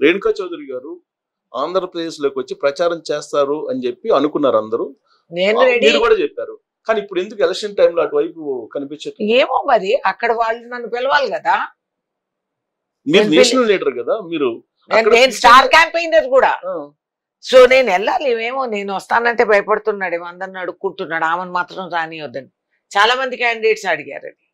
రేణుకా చౌదరి గారు ఆంధ్రప్రదేశ్ లోకి వచ్చి ప్రచారం చేస్తారు అని చెప్పి అనుకున్నారు అందరూ. మీరు కూడా చెప్పారు. కానీ ఇప్పుడు ఎందుకు ఎలక్షన్ టైంలో అటువైపు కనిపించట్లేదు? ఏమో మరి అక్కడ వాళ్ళు నన్ను పిలవాలి కదా. మీరు నేషనల్ లీడర్ కదా, మీరు నేను స్టార్ క్యాంపెయినర్ కూడా. సో నేను వెళ్ళాలి. ఏమో నేను వస్తానంటే భయపడుతున్నాడు, ఏమో అందరిని అడుక్కుంటున్నాడు, ఆమెను మాత్రం రానివద్దని. చాలా మంది క్యాండిడేట్స్ అడిగారండి.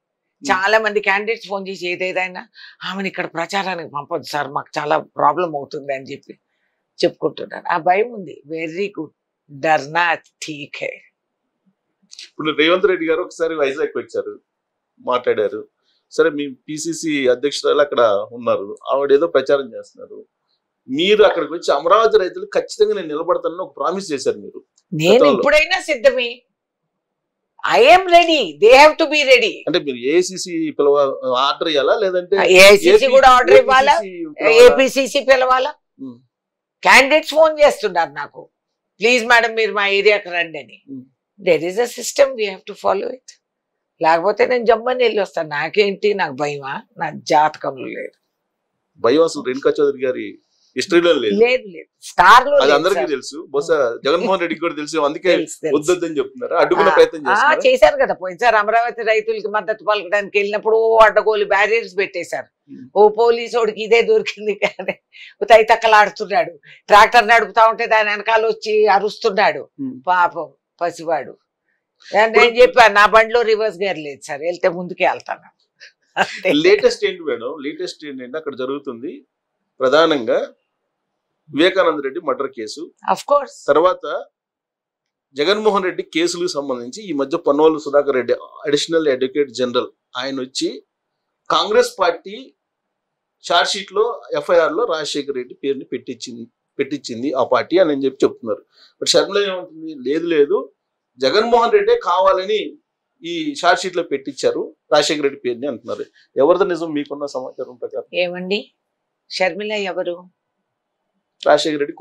చాలా మంది క్యాండిడేట్స్ ఫోన్ చేసి ఏదేదైనా ఆమెను ఇక్కడ ప్రచారానికి పంపొద్దు సార్, మాకు చాలా ప్రాబ్లం అవుతుంది అని చెప్పి చెప్పుకుంటున్నాడు. ఆ భయం ఉంది. వెరీ గుడ్, డర్నా ఠీక్ హై. ఇప్పుడు రేవంత్ రెడ్డి గారు ఒకసారి వైజాగ్ వచ్చారు, మాట్లాడారు. సరే, మీ పిసిసి అధ్యక్షురాలు అక్కడ ఉన్నారు, ఆవిడ ఏదో ప్రచారం చేస్తున్నారు. మీరు అక్కడికి వచ్చి అమరావతి రైతులు ఖచ్చితంగా నేను నిలబడతానని ఒక ప్రామిస్ చేశారు మీరు. నేను ఇప్పుడైనా సిద్ధమే. I'm ready, they have to be ready. అంటే మీరు ఏఐసిసి ఆర్డర్ ఇవ్వాలా, లేదంటే ఏఐసిసి కూడా ఆర్డర్ ఇవ్వాలా, ఏపీసీసీ పిలవాలా? క్యాండిడేట్స్ ఫోన్ చేస్తున్నారు నాకు, ప్లీజ్ మేడం మీరు మా ఏరియాకి రండి అని. There is a system, we have to follow it. లేకపోతే నేను జమ్మని వెళ్ళి వస్తాను. నాకేంటి, నాకు భయమా? నా జాతకంలో లేదు భయం. అసలు రేణుకా చౌదరి గారి హిస్టరీలో లేదు. లేదు లేదు, స్టార్ లో అందరికీ తెలుసు, బహుశా జగన్మోహన్ రెడ్డికి కూడా తెలుసు, అందుకే వద్దని చెప్తున్నారు, అడ్డుకునే ప్రయత్నం చేశారు కదా. పోయినసారి అమరావతి రైతులకి మద్దతు పలకడానికి వెళ్ళినప్పుడు అడ్డగోలు బ్యారియర్స్ పెట్టేశారు. ఓ పోలీసోడికి ఇదే దొరికింది కానీ తైతక్కలాడుతున్నాడు, ట్రాక్టర్ నడుపుతా ఉంటే దాని వెనకాల వచ్చి అరుస్తున్నాడు పాపం పసివాడు. నేను చెప్పాను నా బండిలో రివర్స్ గేర్ లేదు సార్, వెళ్తే ముందుకే వెళ్తాను. లేటెస్ట్ ఏంటి మేడం? లేటెస్ట్ ఏంటంటే అక్కడ జరుగుతుంది ప్రధానంగా వివేకానంద రెడ్డి మర్డర్ కేసు, తర్వాత జగన్మోహన్ రెడ్డి కేసులకు సంబంధించి ఈ మధ్య Ponnolu Sudhakar Reddy additional advocate general ఆయన వచ్చి కాంగ్రెస్ పార్టీ చార్జ్ షీట్ లో ఎఫ్ఐఆర్ లో రాజశేఖర్ రెడ్డి పేరుని పెట్టించింది ఆ పార్టీ అని చెప్పి చెప్తున్నారు. బట్ షర్మిల ఏమంటుంది, లేదు లేదు జగన్మోహన్ రెడ్డే కావాలని ఈ చార్జ్ షీట్ లో పెట్టించారు రాజశేఖర రెడ్డి పేరుని అంటున్నారు. ఎవరిదో నిజం మీకున్న సమాచారం ప్రకారం? ఏమండి, షర్మిల ఎవరు? రాజశేఖర రెడ్డి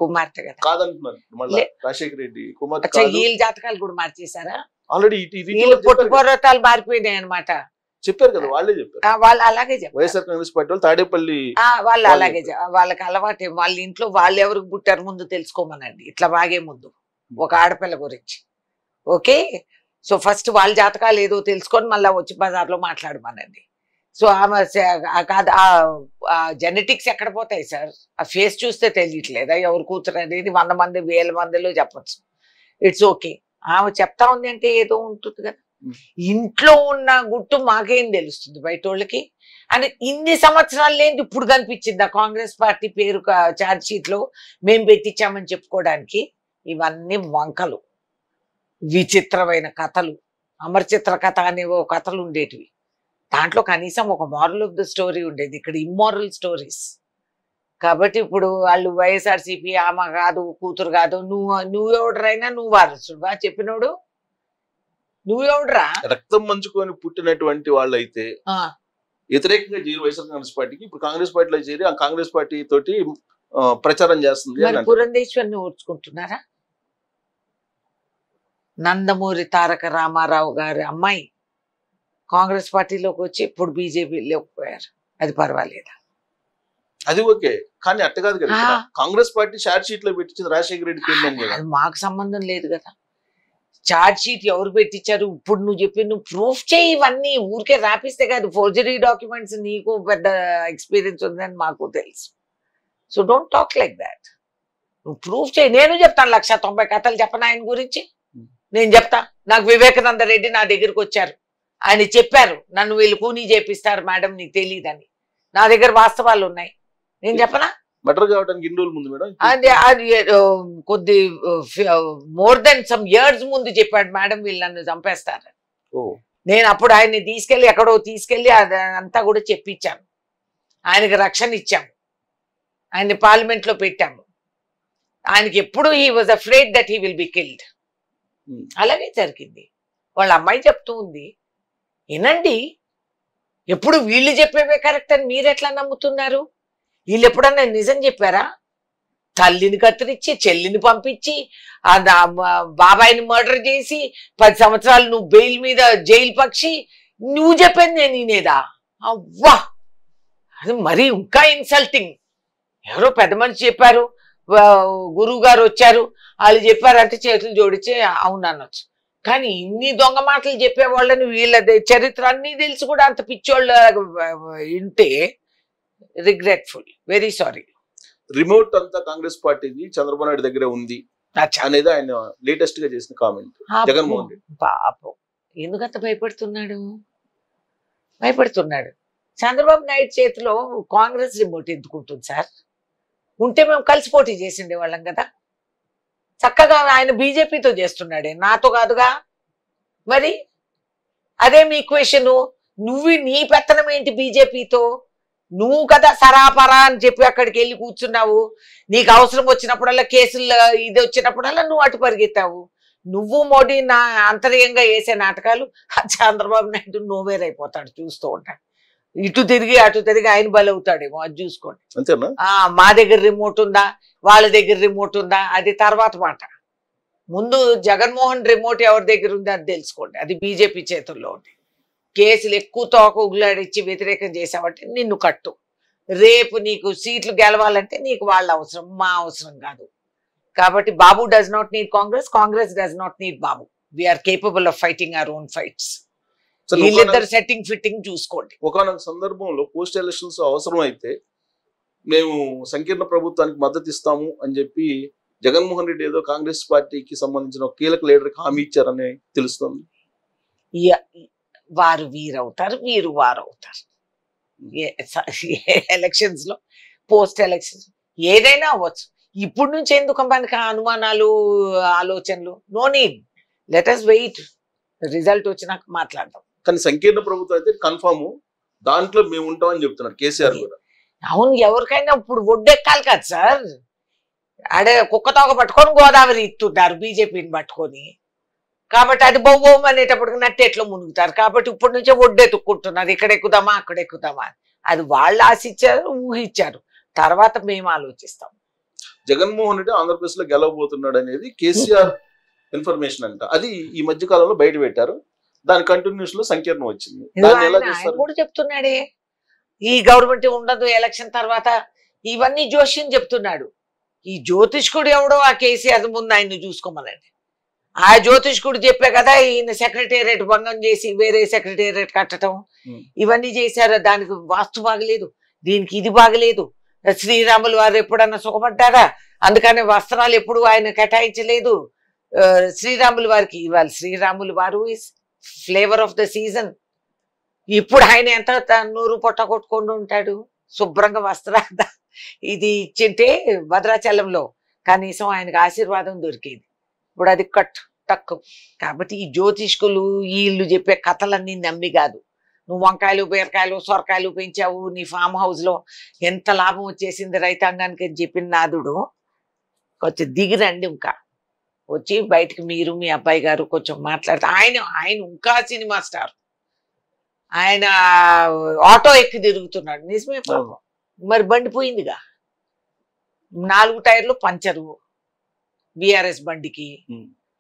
కుమార్తె కదా కాదంటున్నారు. మళ్ళీ రాజశేఖర రెడ్డి కుమార్తె వీళ్ళ జాతకాలు కూడా మార్చేశారా? ఆల్రెడీ పుట్టుపూర్వతాలు మారిపోయినాయి అనమాట. చెప్పారు కదా, వాళ్ళే చెప్పారు. వాళ్ళు అలాగే చెప్పారు. వైఎస్ఆర్ కాంగ్రెస్ పార్టీ వాళ్ళు తాడేపల్లి వాళ్ళు అలాగే వాళ్ళకి అలవాటే. వాళ్ళ ఇంట్లో వాళ్ళు ఎవరికి పుట్టారు ముందు తెలుసుకోమనండి, ఇట్లా బాగే ముందు ఒక ఆడపిల్ల గురించి. ఓకే, సో ఫస్ట్ వాళ్ళ జాతకాలు ఏదో తెలుసుకొని మళ్ళీ వచ్చి బజార్లో మాట్లాడమనండి. సో ఆమె కాదు, ఆ జెనెటిక్స్ ఎక్కడ పోతాయి సార్? ఆ ఫేస్ చూస్తే తెలియట్లేదా ఎవరు కూతురు అనేది? 100 మంది 1000 మందిలో చెప్పచ్చు. It's okay. ఆమె చెప్తా ఉంది అంటే ఏదో ఉంటుంది కదా. ఇంట్లో ఉన్న గుట్టు మాకేం తెలుస్తుంది బయట వాళ్ళకి? అని ఇన్ని సంవత్సరాలు లేని ఇప్పుడు కనిపించింది ఆ కాంగ్రెస్ పార్టీ పేరు ఛార్జ్ షీట్ లో మేము పెట్టించామని చెప్పుకోవడానికి. ఇవన్నీ వంకలు, విచిత్రమైన కథలు. అమరచిత్ర కథ అనేవో కథలు ఉండేటివి, దాంట్లో కనీసం ఒక మారల్ ఆఫ్ ద స్టోరీ ఉండేది. ఇక్కడ ఇమ్మోరల్ స్టోరీస్. కాబట్టి ఇప్పుడు వాళ్ళు వైఎస్ఆర్సీపీ ఆమె కాదు కూతురు కాదు, నువ్వెవడరైనా నువ్వు వారసుడువా చెప్పినోడు? నువ్వెవడరా? రక్తం మంచుకొని పుట్టినటువంటి వాళ్ళు అయితే వ్యతిరేకంగా చేరి వైఎస్ఆర్ కాంగ్రెస్ పార్టీకి, ఇప్పుడు కాంగ్రెస్ పార్టీలో చేరి ఆ కాంగ్రెస్ పార్టీ తోటి ప్రచారం చేస్తుంది. పురంధేశ్వరిని ఓర్చుకుంటున్నారా? నందమూరి తారక రామారావు గారి అమ్మాయి కాంగ్రెస్ పార్టీలోకి వచ్చి ఇప్పుడు బీజేపీలోకి పోయారు, అది పర్వాలేదా? అది ఓకే, కానీ అట్ట కాదు కదా. కాంగ్రెస్ పార్టీ ఛార్జ్ షీట్ లో పెట్టించింది రాజశేఖర రెడ్డి పేరు, మాకు సంబంధం లేదు కదా. ఛార్జ్ షీట్ ఎవరు పెట్టించారు? ఇప్పుడు నువ్వు చెప్పి నువ్వు ప్రూఫ్ చేయి. ఇవన్నీ ఊరికే రాపిస్తే కాదు, ఫోర్జరీ డాక్యుమెంట్స్. నీకు పెద్ద ఎక్స్పీరియన్స్ ఉందని మాకు తెలుసు. So don't talk like that. నువ్వు ప్రూఫ్ చేయి. నేను చెప్తాను 190 కథలు చెప్పను ఆయన గురించి. నేను చెప్తా. నాకు వివేకానంద రెడ్డి నా దగ్గరికి వచ్చారు, ఆయన చెప్పారు నన్ను వీళ్ళు కూనీ చేపిస్తారు మేడం నీకు తెలియదని. నా దగ్గర వాస్తవాలు ఉన్నాయి, నేను చెప్పనా? మర్డర్ కావడానికి ఎన్ని రోజుల ముందు మేడం? అది కొద్ది మోర్ దెన్ సమ్ ఇయర్స్ ముందు చెప్పాడు మేడం వీళ్ళు నన్ను చంపేస్తారు. నేను అప్పుడు ఆయన్ని తీసుకెళ్లి ఎక్కడో తీసుకెళ్లి అదంతా కూడా చెప్పించాను. ఆయనకి రక్షణ ఇచ్చాము, ఆయన్ని పార్లమెంట్ లో పెట్టాము. ఆయనకి ఎప్పుడు he was afraid that he will be killed. అలాగే జరిగింది. వాళ్ళ అమ్మాయి చెప్తూ ఉంది, వినండి. ఎప్పుడు వీళ్ళు చెప్పేవే కరెక్ట్ అని మీరు ఎట్లా నమ్ముతున్నారు? వీళ్ళు ఎప్పుడన్నా నిజం చెప్పారా? తల్లిని కత్తిరించి చెల్లిని పంపించి బాబాయిని మర్డర్ చేసి 10 సంవత్సరాలు నువ్వు బెయిల్ మీద జైలు పక్షి, నువ్వు చెప్పేది నేను వినేదా? అవ్వా, అది మరీ ఇంకా ఇన్సల్టింగ్. ఎవరో పెద్ద మనిషి చెప్పారు, గురువు గారు వచ్చారు, వాళ్ళు చెప్పారంటే చేతులు జోడించి అవును అనొచ్చు. కానీ ఇన్ని దొంగ మాటలు చెప్పే వాళ్ళని వీళ్ళ చరిత్ర అన్ని తెలిసి కూడా అంత పిచ్చోళ్ళు వింటే రిగ్రెట్ఫుల్, వెరీ సారీ. రిమోట్ అంతా కాంగ్రెస్ పార్టీది చంద్రబాబు నాయుడు దగ్గరే ఉంది అనేది ఆయన లేటెస్ట్ గా చేసిన కామెంట్. జగన్మోహన్ రెడ్డి పాపం ఎందుకంత భయపడుతున్నాడు. చంద్రబాబు నాయుడు చేతిలో కాంగ్రెస్ రిమోట్ ఎందుకుంటుంది సార్? ఉంటే మేము కలిసి పోటీ చేసిండే వాళ్ళం కదా. చక్కగా ఆయన బీజేపీతో చేస్తున్నాడే, నాతో కాదుగా. మరి అదే మీ క్వశ్చన్, నీ పెత్తనం ఏంటి బీజేపీతో? నువ్వు కదా సరాపరా అని చెప్పి అక్కడికి వెళ్ళి కూర్చున్నావు. నీకు అవసరం వచ్చినప్పుడల్లా, కేసులు ఇది వచ్చినప్పుడల్లా నువ్వు అటు పరిగెత్తావు. నువ్వు మోడీ నా అంతర్యంగా వేసే నాటకాలు చంద్రబాబు నాయుడు నోవేరైపోతాడు, చూస్తూ ఉంటాడు. ఇటు తిరిగి అటు తిరిగి ఆయన బలవుతాడేమో, అది చూసుకోండి. మా దగ్గర రిమోట్ ఉందా, వాళ్ళ దగ్గర రిమోట్ ఉందా, అది తర్వాత మాట. ముందు జగన్మోహన్ రిమోట్ ఎవరి దగ్గర ఉంది అది తెలుసుకోండి. అది బీజేపీ చేతుల్లో ఉంది. కేసులు ఎక్కువ తోక ఉగులాడిచ్చి వ్యతిరేకం చేసావంటే నిన్ను కట్టు. రేపు నీకు సీట్లు గెలవాలంటే నీకు వాళ్ళ అవసరం, మా అవసరం కాదు. కాబట్టి Babu does not need Congress, Congress does not need Babu. We're capable of fighting our own fights. వీళ్ళిద్దరు సెట్టింగ్ ఫిట్టింగ్ చూసుకోండి. ఒకనొక సందర్భంలో పోస్ట్ ఎలక్షన్స్ అవసరం అయితే మేము సంకీర్ణ ప్రభుత్వానికి మద్దతు ఇస్తాము అని చెప్పి జగన్మోహన్ రెడ్డి ఏదో కాంగ్రెస్ పార్టీకి సంబంధించిన కీలక లీడర్కి హామీ ఇచ్చారని తెలుస్తుంది. వారు వీరవుతారు, వీరు వారవుతారు. ఎలక్షన్స్ లో, పోస్ట్ ఎలక్షన్స్ ఏదైనా అవ్వచ్చు. ఇప్పుడు నుంచి ఎందుకు మనకి అనుమానాలు, ఆలోచనలు? No need, let us wait, result వచ్చినాక మాట్లాడదాం. కానీ సంకీర్ణ ప్రభుత్వం అయితే కన్ఫర్మ్, దాంట్లో మేము ఉంటామని చెప్తున్నారు కేసీఆర్ కూడా. అవును, ఎవరికైనా ఇప్పుడు ఒడ్డెక్కాలి కదా సార్. ఆడే కుక్కతోక పట్టుకొని గోదావరి ఇస్తున్నారు బీజేపీని పట్టుకొని. కాబట్టి అది బొవ్వం అనేటప్పటికి నట్టేట్లో మునుగుతారు. కాబట్టి ఇప్పటి నుంచే ఒడ్డెత్తుక్కుంటున్నారు, ఇక్కడ ఎక్కుదామా అక్కడ ఎక్కుదామా. అది వాళ్ళు ఆశించారు, ఊహించారు. తర్వాత మేము ఆలోచిస్తాం. జగన్మోహన్ రెడ్డి ఆంధ్రప్రదేశ్ లో గెలవబోతున్నాడు అనేది కేసీఆర్ ఇన్ఫర్మేషన్ అంట. అది ఈ మధ్య కాలంలో బయట పెట్టారు. దాని కంటిన్యూషన్ లో సంకీర్ణం వచ్చింది. ఆయన కూడా చెప్తున్నాడే ఈ గవర్నమెంట్ ఉండదు ఎలక్షన్ తర్వాత, ఇవన్నీ జోష్యం చెప్తున్నాడు. ఈ జ్యోతిష్కుడు ఎవడో ఆ కేసీఆర్ ముందు ఆయన్ని చూసుకోమనండి. ఆ జ్యోతిష్కుడు చెప్పే కదా ఈయన సెక్రటేరియట్ భంగం చేసి వేరే సెక్రటేరియట్ కట్టడం, ఇవన్నీ చేశారు. దానికి వాస్తు బాగలేదు, దీనికి ఇది బాగలేదు. శ్రీరాములు వారు ఎప్పుడన్నా సుఖపడ్డారా? అందుకని వస్త్రాలు ఎప్పుడు ఆయన కేటాయించలేదు శ్రీరాములు వారికి. ఇవాళ శ్రీరాములు వారు is flavour of the season. ఇప్పుడు ఆయన ఎంత నూరు పొట్ట కొట్టుకొని ఉంటాడు, శుభ్రంగా వస్త్రాలు ఇది ఇచ్చింటే భద్రాచలంలో కనీసం ఆయనకు ఆశీర్వాదం దొరికేది. ఇప్పుడు అది టక్కు. కాబట్టి ఈ జ్యోతిష్కులు వీళ్ళు చెప్పే కథలన్నీ నమ్మి కాదు. నువ్వు వంకాయలు, బీరకాయలు, సొరకాయలు పెంచావు నీ ఫామ్ హౌస్ లో, ఎంత లాభం వచ్చేసింది రైతాంగానికి అని చెప్పిన నాదుడు కొంచెం దిగిరండి. ఇంకా వచ్చి బయటకు మీరు మీ అబ్బాయి గారు కొంచెం మాట్లాడితే, ఆయన ఇంకా సినిమా స్టార్, ఆయన ఆటో ఎక్కి తిరుగుతున్నాడు. నిజమే పాపం. మరి బండి పోయిందిగా, 4 టైర్లు పంచరు బీఆర్ఎస్ బండికి.